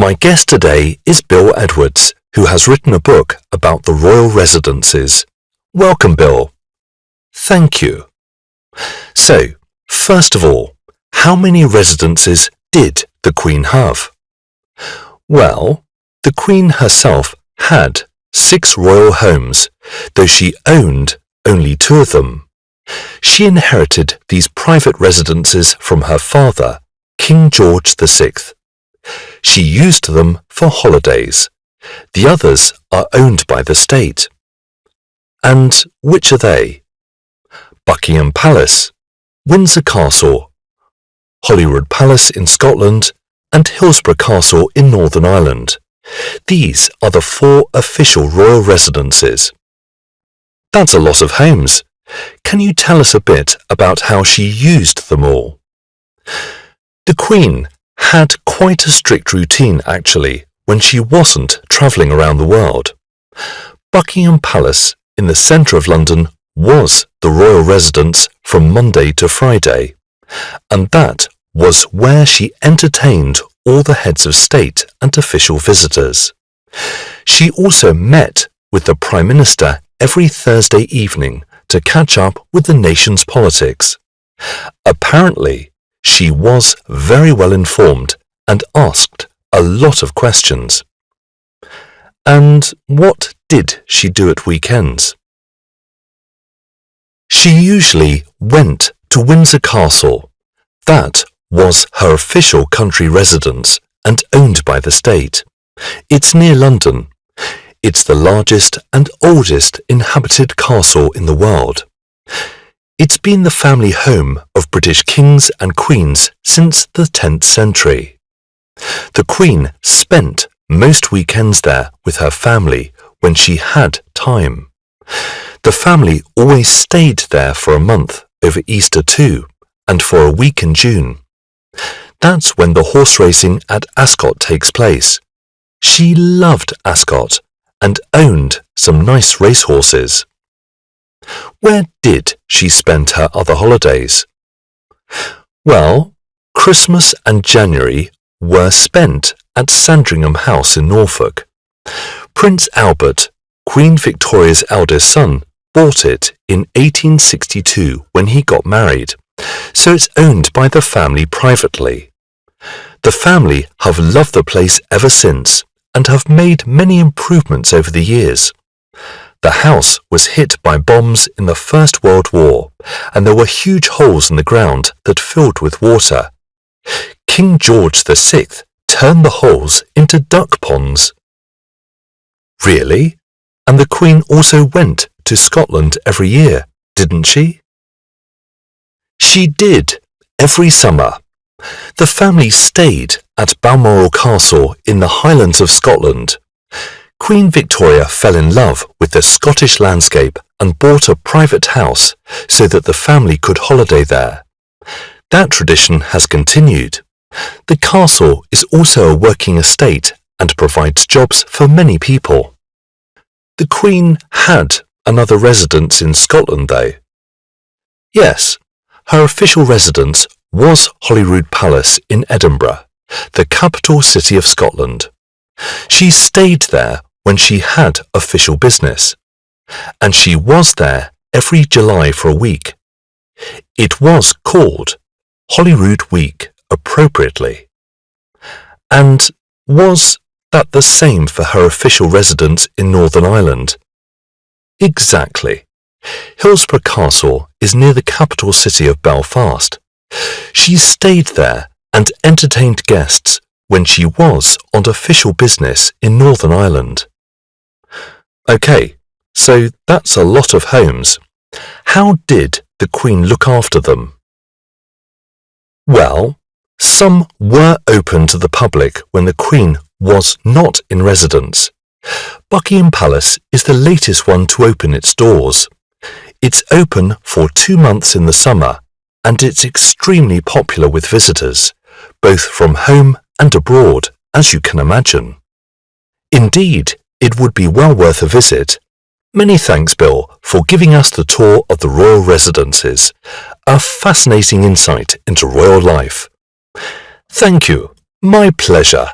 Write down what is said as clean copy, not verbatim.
My guest today is Bill Edwards, who has written a book about the royal residences. Welcome, Bill. Thank you. So, first of all, how many residences did the Queen have? Well, the Queen herself had 6 royal homes, though she owned only 2 of them. She inherited these private residences from her father, King George VI. She used them for holidays. The others are owned by the state. And which are they? Buckingham Palace, Windsor Castle, Holyrood Palace in Scotland, and Hillsborough Castle in Northern Ireland. These are the 4 official royal residences. That's a lot of homes. Can you tell us a bit about how she used them all? The Queen had quite a strict routine, actually, when she wasn't travelling around the world. Buckingham Palace, in the centre of London, was the royal residence from Monday to Friday, and that was where she entertained all the heads of state and official visitors. She also met with the Prime Minister every Thursday evening to catch up with the nation's politics. Apparently, she was very well informed and asked a lot of questions. And what did she do at weekends? She usually went to Windsor Castle. That was her official country residence and owned by the state. It's near London. It's the largest and oldest inhabited castle in the world. It's been the family home of British kings and queens since the 10th century. The Queen spent most weekends there with her family when she had time. The family always stayed there for a month over Easter too, and for a week in June. That's when the horse racing at Ascot takes place. She loved Ascot and owned some nice racehorses. Where did she spend her other holidays? Well, Christmas and January were spent at Sandringham House in Norfolk. Prince Albert, Queen Victoria's eldest son, bought it in 1862 when he got married, so it's owned by the family privately. The family have loved the place ever since and have made many improvements over the years. The house was hit by bombs in the First World War, and there were huge holes in the ground that filled with water. King George VI turned the holes into duck ponds. Really? And the Queen also went to Scotland every year, didn't she? She did, every summer. The family stayed at Balmoral Castle in the Highlands of Scotland. Queen Victoria fell in love with the Scottish landscape and bought a private house so that the family could holiday there. That tradition has continued. The castle is also a working estate and provides jobs for many people. The Queen had another residence in Scotland, though. Yes, her official residence was Holyrood Palace in Edinburgh, the capital city of Scotland. She stayed there when she had official business, and she was there every July for a week. It was called Holyrood Week appropriately. And was that the same for her official residence in Northern Ireland? Exactly. Hillsborough Castle is near the capital city of Belfast. She stayed there and entertained guests when she was on official business in Northern Ireland. Okay, so that's a lot of homes. How did the Queen look after them? Well, some were open to the public when the Queen was not in residence. Buckingham Palace is the latest one to open its doors. It's open for 2 months in the summer, and it's extremely popular with visitors, both from home and abroad, as you can imagine. Indeed, it would be well worth a visit. Many thanks, Bill, for giving us the tour of the royal residences, a fascinating insight into royal life. Thank you. My pleasure.